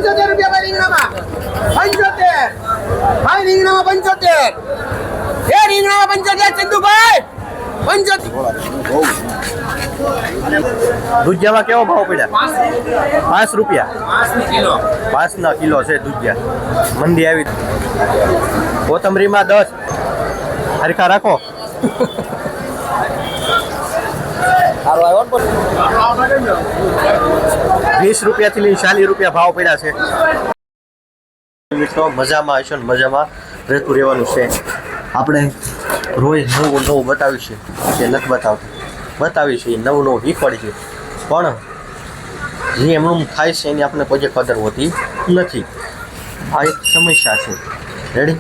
75 રૂપિયા ભાઈ રીંગણામાં 75 ભાઈ રીંગણામાં 75 એ રીંગણામાં 75 ચંદુભાઈ 75 દૂધિયામાં કેવો ભાવ પડ્યા 5 રૂપિયા 5 ના કિલો છે દૂધિયા મંદી આવી કોથમરીમાં 10 હરખા રાખો 20 રૂપિયાથી લઈને 40 રૂપિયા ભાવ પડ્યા છે મિત્રો મજામાં હશો ને મજામાં રહેતું રહેવાનું છે આપણે રોજ નવું નવું બતાવીશું કે નથી બતાવીશું નવું નવું શીખવાડીશું પણ જે એમનું થાય છે એની આપણે કોઈ કદર હોતી નથી આ એક સમસ્યા છે રેડી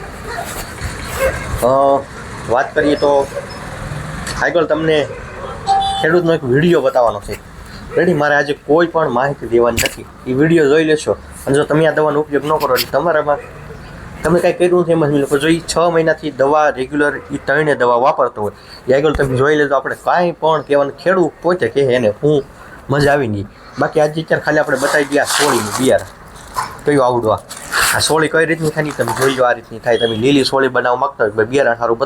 વાત કરીએ તો આગળ તમને ખેડૂતનો એક વિડીયો બતાવવાનો છે રેડી મારે આજે કોઈ પણ માહિતી દેવાની નથી એ વિડીયો જોઈ લેશો અને જો તમે આ દવાનો ઉપયોગ ન કરો એટલે તમારામાં તમે કાંઈ કર્યું નથી એમ જ મિલો જો એ 6 મહિનાથી દવા રેગ્યુલર એ 3 દવા વાપરતો હોય એ આગળ તમે જોઈ લેજો આપણે કાંઈ પણ કહેવાનું ખેડૂત પોતે કહે એને હું મજા આવી નહીં બાકી આજે અત્યારે ખાલી આપણે બતાવી દઈએ આ સોળીનું બિયારણ કયું આવડવા આ સોળી કઈ રીતની થાય તમે જોઈ લો આ રીતની થાય તમે લીલી સોળી બનાવવા માગતા હોય બિયારણ સારું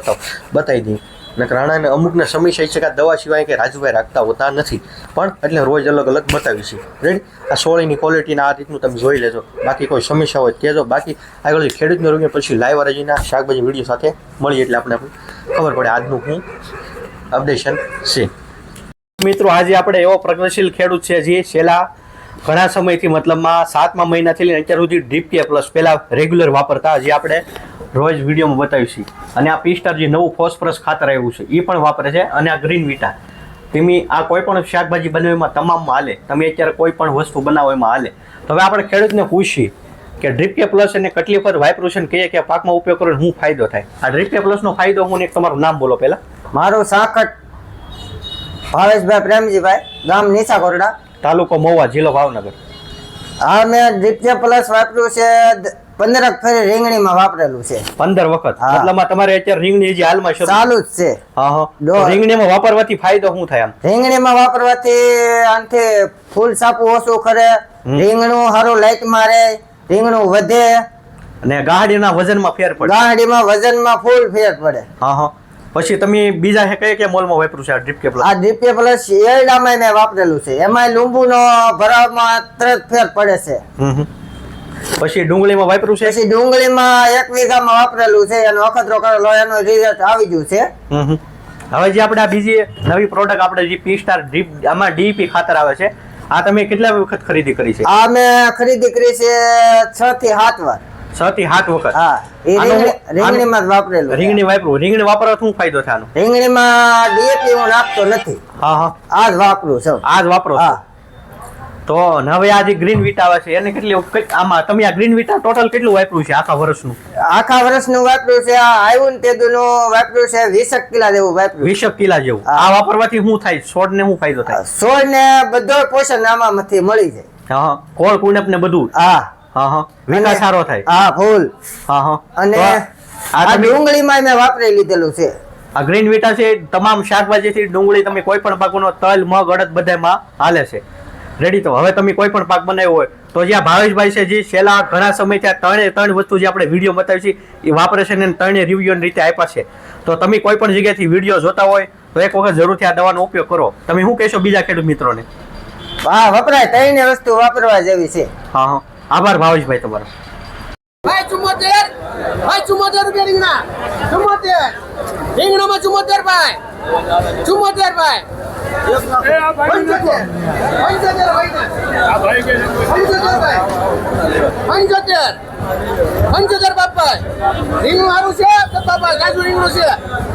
બતાવી દઈએ નકર રાણાને અમુકને સમસ્યા છે કે આ દવા સિવાય કે રાજુભાઈ રાખતા હોતા નથી પણ એટલે રોજ અલગ અલગ બતાવીશું રેડી આ સોળીની ક્વોલિટીના આ રીતનું તમે જોઈ લેજો બાકી કોઈ સમસ્યા હોય કહેજો બાકી આગળ ખેડૂતને રોગીને પછી લાઈવ અરજીના શાકભાજી વિડીયો સાથે મળીએ એટલે આપણે ખબર પડે આજનું હું અપડેશન છે મિત્રો આજે આપણે એવો પ્રગતિશીલ ખેડૂત છે જે છેલ્લા ઘણા સમયથી મતલબમાં 7મા મહિનાથી લઈને અત્યાર સુધી DPA પ્લસ પહેલાં રેગ્યુલર વાપરતા જે આપણે રોજ વિડીયોમાં બતાવીશું અને આ પીસ્ટાર જે નવું ફોસ્ફરસ ખાતર આવ્યું છે એ પણ વાપરે છે અને આ ગ્રીન વિટા તમે આ કોઈ પણ શાકભાજી બનાવવામાં તમામમાં હાલે તમે અત્યારે કોઈ પણ વસ્તુ બનાવો એમાં હાલે તો હવે આપણે ખેડૂતને પૂછીએ કે DPA પ્લસ અને કેટલી પર વાઇબ્રેશન કહીએ કે પાકમાં ઉપયોગ કરો શું ફાયદો થાય આ DPA પ્લસનો ફાયદો હું એક તમારું નામ બોલો પહેલાં મારું સાકટ ભાવેશભાઈ પ્રેમજીભાઈ ગામ નીસા કોરડા તાલુકો મહુવા જિલ્લો ભાવનગર આ મેં DPA પ્લસ વાપર્યું છે 15 ફેરી રીંગણીમાં વાપરેલું છે 15 વખત મતલબ તમારે અત્યારે રીંગણી જે હાલમાં ચાલુ જ છે રીંગણીમાં વાપરવાથી ફાયદો શું થાય આમ રીંગણીમાં વાપરવાથી આનાથી ફૂલ સાપું ઓછું કરે રીંગણું સારું લાઈટ મારે રીંગણું વધે અને ગાડીના વજનમાં ફેર પડે ગાડીમાં વજનમાં ફૂલ ફેર પડે પછી તમે બીજા કયા મોલમાં વાપર્યું છે આ DPA પ્લસ આ DPA પ્લસ એરડામાં મેં વાપરેલું છે એમાં લીંબુનો ભરાવમાં તરત ફેર પડે છે પછી ડુંગળીમાં વાપર્યું છે પછી ડુંગળીમાં 1 વીઘામાં વાપરેલું છે એનો અખતરો કરેલો એનો રિઝલ્ટ આવી ગયું છે હવે જે આપણે આ બીજી નવી પ્રોડક્ટ આપણે જે પીસ્ટાર આમાં DEP ખાતર આવે છે આ તમે કેટલા વખત ખરીદી કરી છે આ મેં ખરીદી કરી છે 6 થી 7 વાર 6 થી 7 વખત હા એ રીંગણીમાં જ વાપરેલું રીંગણી વાપરું રીંગણી વાપરવા શું ફાયદો થાય આનો રીંગણીમાં DAP હું નાખતો નથી આ જ વાપરું છું આ જ વાપરો તો હવે આ જે ગ્રીન વિટા આવે છે એને કેટલી આમાં તમે આ ગ્રીન વિટા ટોટલ કેટલું વાપર્યું છે આખા વર્ષનું વાપર્યું છે આ આવ્યું ને તેદુનું વાપર્યું છે 20 કિલા જેવું વાપર્યું 20 કિલા જેવું આ વાપરવાથી શું થાય છોડ ને શું ફાયદો થાય છોડ ને બધો પોષણ આમાંથી મળી જાય કોળ કુણપ ને બધું વિકાસ સારો થાય ફૂલ અને આ ડુંગળીમાં મેં વાપરી લીધેલું છે આ ગ્રીન વિટા છે તમામ શાકભાજીથી ડુંગળી તમે કોઈ પણ પાકનો તલ મગ અડદ બધામાં હાલે છે રેડી તો હવે તમે કોઈ પણ પાક બનાવ્યો હોય તો જ્યાં ભાવેશભાઈ છે જે છેલ્લા ઘણા સમયથી આ ત્રણ વસ્તુ જે આપણે વિડીયો બતાવી છે એ વાપરે છે ને 3 રિવ્યુની રીતે આપ્યા છે તો તમે કોઈ પણ જગ્યાથી વિડીયો જોતા હોય તો એક વખત જરૂરથી આ દવાનો ઉપયોગ કરો તમે શું કહેશો બીજા ખેડૂત મિત્રોને વપરાય 3 વસ્તુ વાપરવા જેવી છે આભાર ભાવેશભાઈ તમારો ભાઈ 74 રૂપિયા રીંગણા 74 રીંગણામાં 74 ભાઈ 74 ભાઈ 75 બાપા રીંગણું સારું છે બાપા ગાજુ રીંગણું છે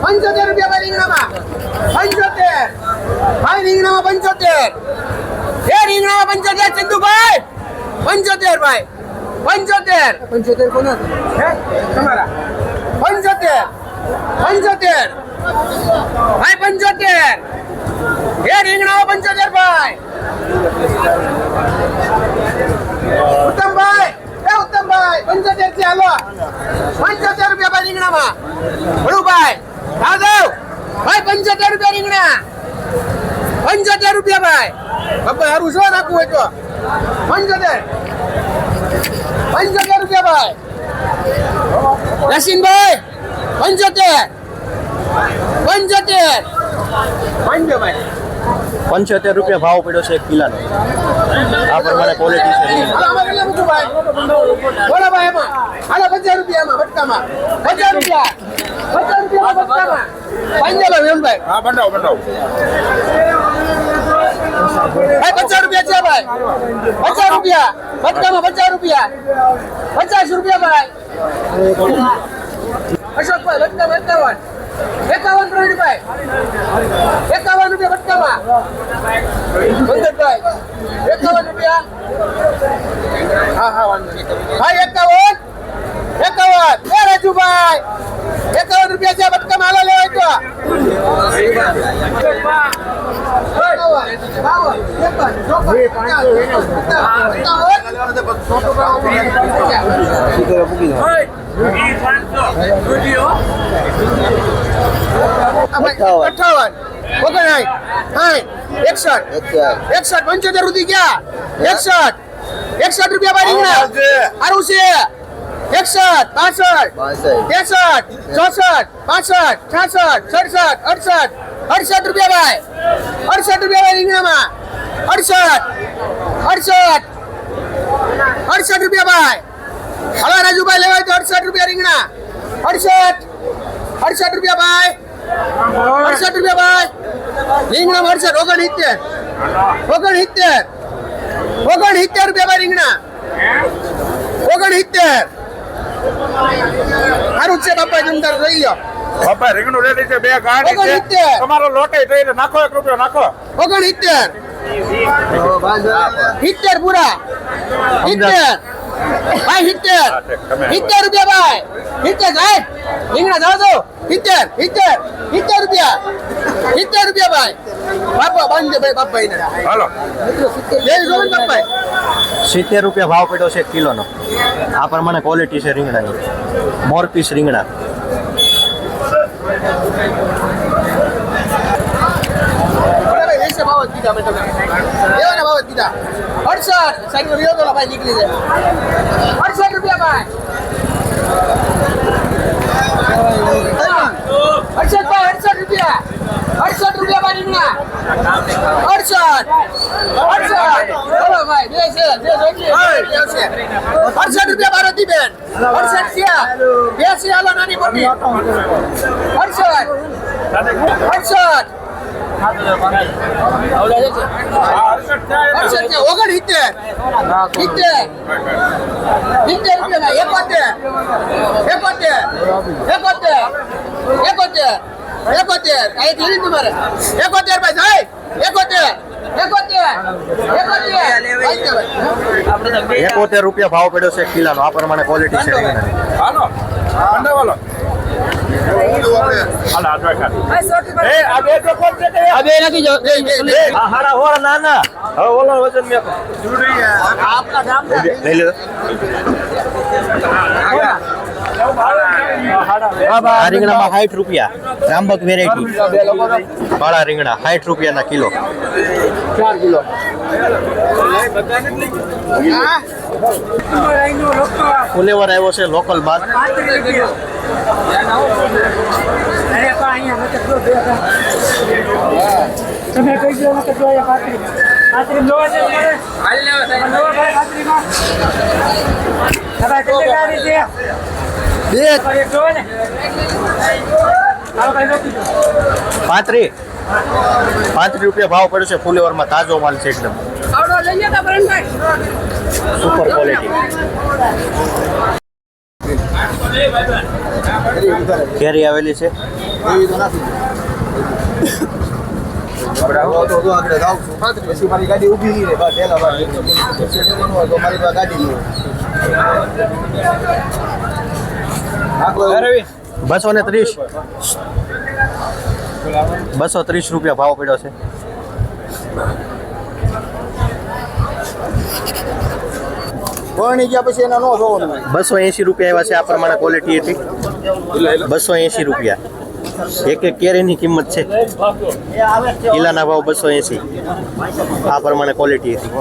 75 રૂપિયા ભાઈ રીંગણામાં 75 ભાઈ રીંગણામાં 75 એ રીંગણામાં 75 ચંદુભાઈ 75 ભાઈ 75 કોના હે તમારા 75 ભાઈ 75 એ રીંગણામાં 75 ભાઈ ઉત્તમભાઈ 75 થી હાલો 75 રૂપિયા ભાઈ રીંગણામાં ભલુભાઈ રાઘવ ભાઈ 75 રૂપિયા રીંગણા 75 રૂપિયા ભાઈ બાપા હારું શું નાખવું હોય તો 75 યાસીનભાઈ 75 પાંજો ભાઈ 75 રૂપિયા ભાવ પડ્યો છે 1 કિલોનો. આ પ્રમાણે ક્વોલિટી છે રીંગણા. હાલો આમાં કેટલા મૂકું ભાઈ બોલો ભાઈ એમાં હાલો 50 રૂપિયામાં બટકામાં 50 રૂપિયા 50 રૂપિયામાં બટકામાં પાંજો લો વેમભાઈ હા બંધાવ ભાઈ 50 રૂપિયા છે ભાઈ 50 રૂપિયા બટકામાં 50 રૂપિયા 50 રૂપિયા ભાઈ અશોકભાઈ બટકામાં 51 રૂપિયા 51 રૂપિયા બટકામાં ભગતભાઈ 51 રૂપિયા હા વાંધો નહીં ભાઈ 51 એ રાજુભાઈ 51 રૂપિયા છે બટકામાં હાલો લેવાય તો 58 59 61 75 સુધી ગયા 61 રૂપિયા ભાઈ રીંગણા સારું છે 61 62 63 64 65 66 67 68 68 રૂપિયા ભાઈ 68 રૂપિયા ભાઈ રીંગણામાં 68 રૂપિયા ભાઈ હલો રાજુભાઈ લેવાય તો 68 રૂપિયા રીંગણા 68 રૂપિયા ભાઈ 68 રૂપિયા ભાઈ રીંગણા 68 69 રૂપિયા ભાઈ રીંગણા 69 સારું છે બાપા જમદાર જોઈ લો બાપા રીંગણું રેડી છે 2 ગાડી છે 69. તમારો લોટે થઈને નાખો 1 રૂપિયો નાખો 70 પૂરા 70 ભાઈ 70 રૂપિયા ભાઈ 70 સાહેબ રીંગણા જાવ દો 70 રૂપિયા 70 રૂપિયા ભાઈ બાપા બાંધે ભાઈ બાપા એને હાલો લઈ જો ને બાપા 70 રૂપિયા ભાવ પડ્યો છે 1 કિલોનો. આ પ્રમાણે ક્વોલિટી છે રીંગણાની. મોરપીસ રીંગણા. ભાઈ વેસે ભાવ જ દીધા મેં તમને એવાના ભાવ જ દીધા 68 સાઈડ વિયો તો ભાઈ નીકળી જાય 68 રૂપિયા ભાઈ 68 રૂપિયા 68 રૂપિયા ભાઈ રીંગણા 68 બોલો ભાઈ બે છે 68 રૂપિયા બારતી બેન 68 છે બે છે હાલો નાની મોટી 68 ₹71 રૂપિયા ભાવ પડ્યો છે 1 કિલોનો. આ પ્રમાણે ક્વોલિટી છે રીંગણાની. હાલો બંધાવ હાલો હાલો આ જોઈ એ આ બે તો કોણ છે કે આ બે નથી જો આ હારા હોરા નાના. હવે ઓલો વજન મેં આપણા ગામ લઈ લે. આ રીંગણામાં 60 રૂપિયા. રામબક વેરાયટી. કાળા રીંગણા 60 રૂપિયાના કિલો. 4 કિલો ફુલેવર આવ્યો છે લોકલ બાદ. તમે કઈ ગયો કે જો પાત્રી લો છે હાલ લેવા પાત્રીમાં હવે કેટલી ગાડી છે બે જો ને હાલો કઈ નોકી 35 રૂપિયા ભાવ પડ્યો છે ફુલેવરમાં. તાજો માલ છે એકદમ. આવડો લઈ જતા પરણભાઈ સુપર ક્વોલિટી. કેરી આવેલી છે. પછી મારી ગાડી ઊભી રહી બસ એના બાદ તો મારી પાસે ગાડી લે 230 રૂપિયા ભાવ પડ્યો છે. પરણી ગયા પછી એના નો જોવાનું 280 રૂપિયા આવ્યા છે. આ પ્રમાણે ક્વોલિટી હતી. 280 રૂપિયા. એક કેરીની કિંમત છે. કિલ્લાના ભાવ 280. આ પ્રમાણે ક્વોલિટી હતી.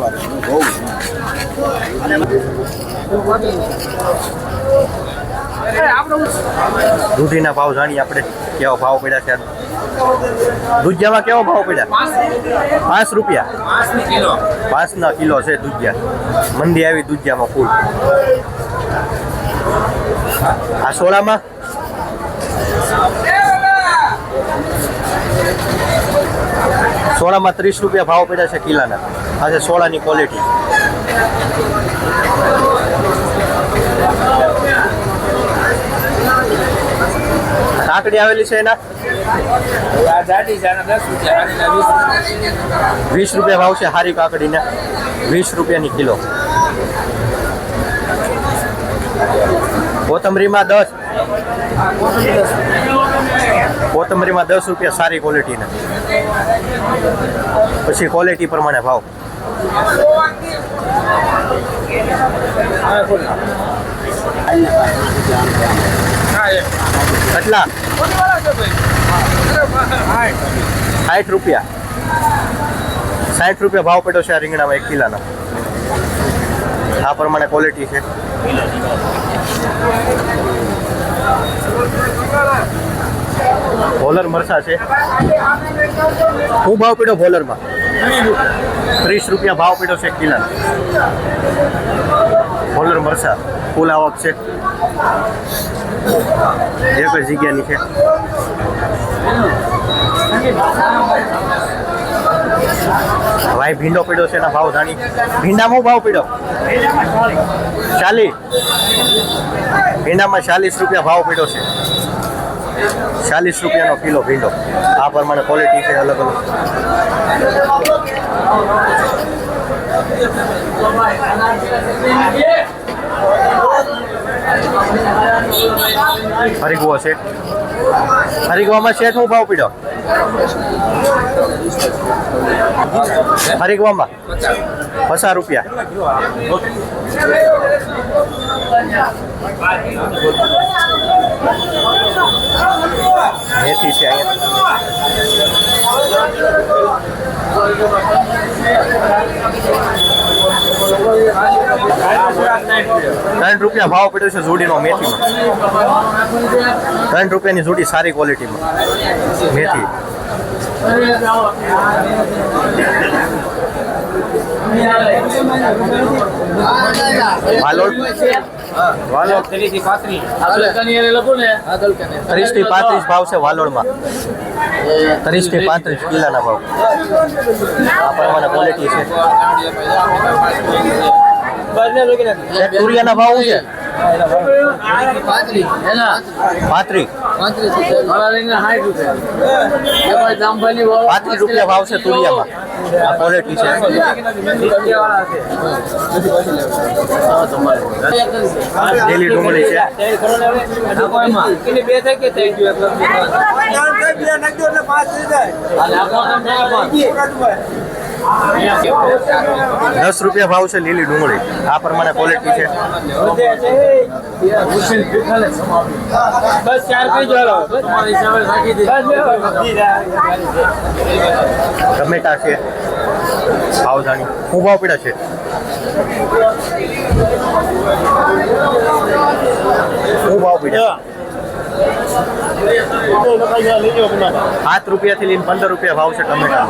દૂધીના ભાવ જાણીએ આપણે કેવો ભાવ પડ્યા છે. દૂધિયામાં કેવો ભાવ પડ્યા? 5 રૂપિયા 5 કિલો છે દૂધિયા. મંદી આવી દૂધિયામાં ફૂલ. આ સોળામાં સોળામાં 30 રૂપિયા ભાવ પડ્યા છે કિલાના. આ છે સોળાની ક્વોલિટી. કાકડી આવેલી છે એના 20 રૂપિયા ભાવ છે હારી કાકડીના. 20 રૂપિયાની કિલો. કોથમરીમાં 10. કોથમરીમાં 10 રૂપિયા સારી ક્વોલિટીના. પછી ક્વોલિટી પ્રમાણે ભાવ. કેટલા? 60 રૂપિયા. 60 રૂપિયા ભાવ પડ્યો છે આ રીંગણામાં 1 કિલોનો. આ પ્રમાણે ક્વોલિટી છે. ભોલર મરચા છે. શું ભાવ પડ્યો ભોલરમાં? 30 રૂપિયા ભાવ પડ્યો છે 1 કિલોનો. ભોલર મરચા ફૂલ આવક છે. એક જ જગ્યાની છે. ભાઈ ભીંડો પડ્યો છે એના ભાવ જાણી. ભીંડામાં શું ભાવ પડ્યો? 40. ભીંડામાં 40 રૂપિયા ભાવ પડ્યો છે. 40 રૂપિયાનો કિલો ભીંડો. આ પ્રમાણે ક્વોલિટી છે અલગ અલગ. હરિગવો છે. હરિગવામાં શેઠ શું ભાવ પડ્યો? હરિગવામાં 50 રૂપિયા. મેથી છે અહીંયા. 3 રૂપિયા ભાવ પડ્યો છે જોડીનો મેથીમાં. 3 રૂપિયાની જોડી સારી ક્વોલિટીમાં મેથી. વાલોડ 30 થી 35 ભાવ છે વાલોડમાં. 30 થી 35 કિલોના ભાવ. આ પ્રમાણે ક્વોલિટી છે. તુરિયાના ભાવ શું છે? 35 રૂપિયા ભાવ છે તુરિયામાં. આ ક્વોલિટી છે. લીલી ડુંગળી છે. 10 રૂપિયા ભાવ છે લીલી ડુંગળી. આ પ્રમાણે ક્વોલિટી છે. ટમેટા છે. ભાવ જાણી. શું ભાવ પડ્યા છે? શું ભાવ પડ્યા? 7 રૂપિયાથી લઈને 15 રૂપિયા ભાવ છે ટમેટા.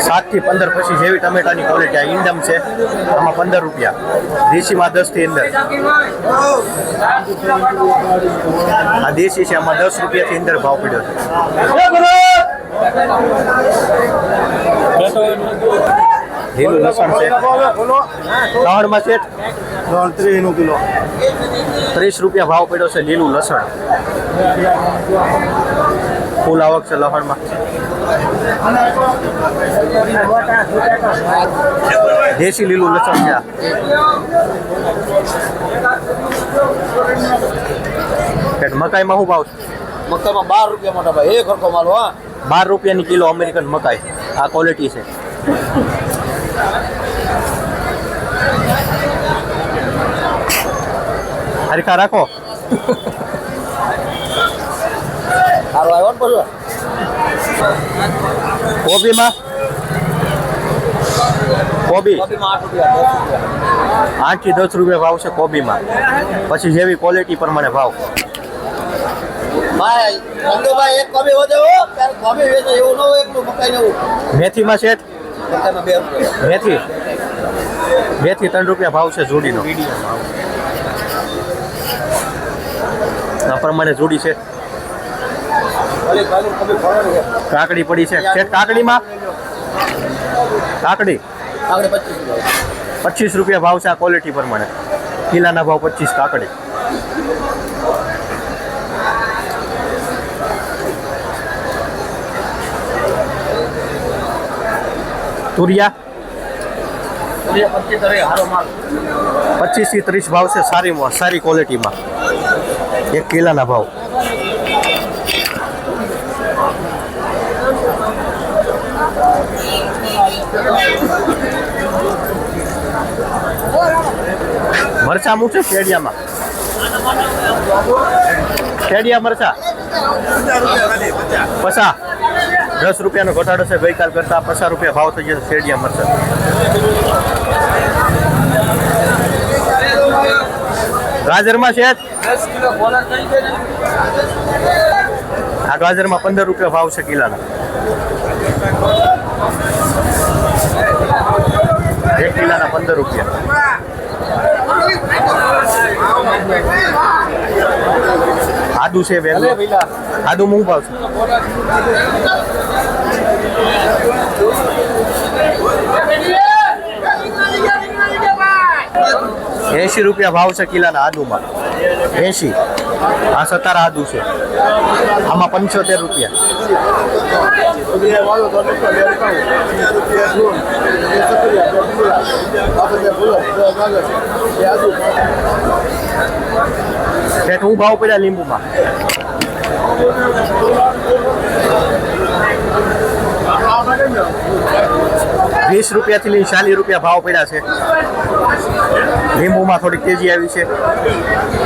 7 થી 15 પછી જેવી ટમેટાની ક્વોલિટી. આ ઇન્ડમ છે. આમાં 15 રૂપિયા. દેશીમાં 10 થી અંદર. આ દેશી છે. આમાં 10 રૂપિયાથી અંદર ભાવ પડ્યો છે. લીલું લસણ છે. લસણમાં છે 30 કિલો. 30 રૂપિયા ભાવ પડ્યો છે લીલું લસણ. ફૂલ આવક છે લસણમાં. દેશી લીલું લસણ છે. મકાઈમાં શું ભાવ છે? મકાઈમાં 12 રૂપિયા મોટા ભાઈ. એક હરખો માલ. 12 રૂપિયાની કિલો અમેરિકન મકાઈ. આ ક્વોલિટી છે. હરખા રાખો. સારું આવ્યો ને પછી કોબીમાં કોબી કોબીમાં 8 રૂપિયા 10 રૂપિયા 8 થી 10 રૂપિયા ભાવ છે કોબીમાં. પછી જેવી ક્વોલિટી પ્રમાણે ભાવ. ભાઈ નંદુભાઈ એક કોબી વધે હો ત્યારે કોબી વેચે એવું ન હોય એકલું મકાઈ ને એવું મેથીમાં છે મકાઈમાં 2 રૂપિયા મેથી 2 થી 3 રૂપિયા ભાવ છે જોડીનો. આ પ્રમાણે જોડી છે. ખાલી કોબી ફરવાનું છે કાકડી પડી છે. શેઠ કાકડીમાં કાકડી આપણે 25 રૂપિયા 25 રૂપિયા ભાવ છે આ ક્વોલિટી પ્રમાણે. કિલાના ભાવ 25 કાકડી. તુરિયા 25 તરે હારો માલ 25 થી 30 ભાવ છે સારી ક્વોલિટીમાં. 1 કિલાના ભાવ. મરચા મૂકશે શેડિયામાં. શેડિયા મરચા 50 10 રૂપિયાનો ઘટાડો છે ગઈકાલ કરતા 50 રૂપિયા ભાવ થઈ જશે શેડિયા મરચા. ગાજરમાં છે 10 કિલો બોલર થઈ ગયો ને આ ગાજરમાં 15 રૂપિયા ભાવ છે કિલાના. 1 કિલાના 15 રૂપિયા. આદુ છે વેલો. આદુ મૂંગ ભાવ છે 80 રૂપિયા ભાવ છે કિલાના આદુમાં. 80. આ 17 આદુ છે. આમાં 75 રૂપિયા. શેઠ હું ભાવ પડ્યા લીંબુમાં? 20 રૂપિયાથી લઈને 40 રૂપિયા ભાવ પડ્યા છે. લીંબુમાં થોડી તેજી આવી છે.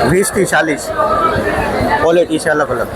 20 થી 40 ક્વોલિટી છે અલગ અલગ.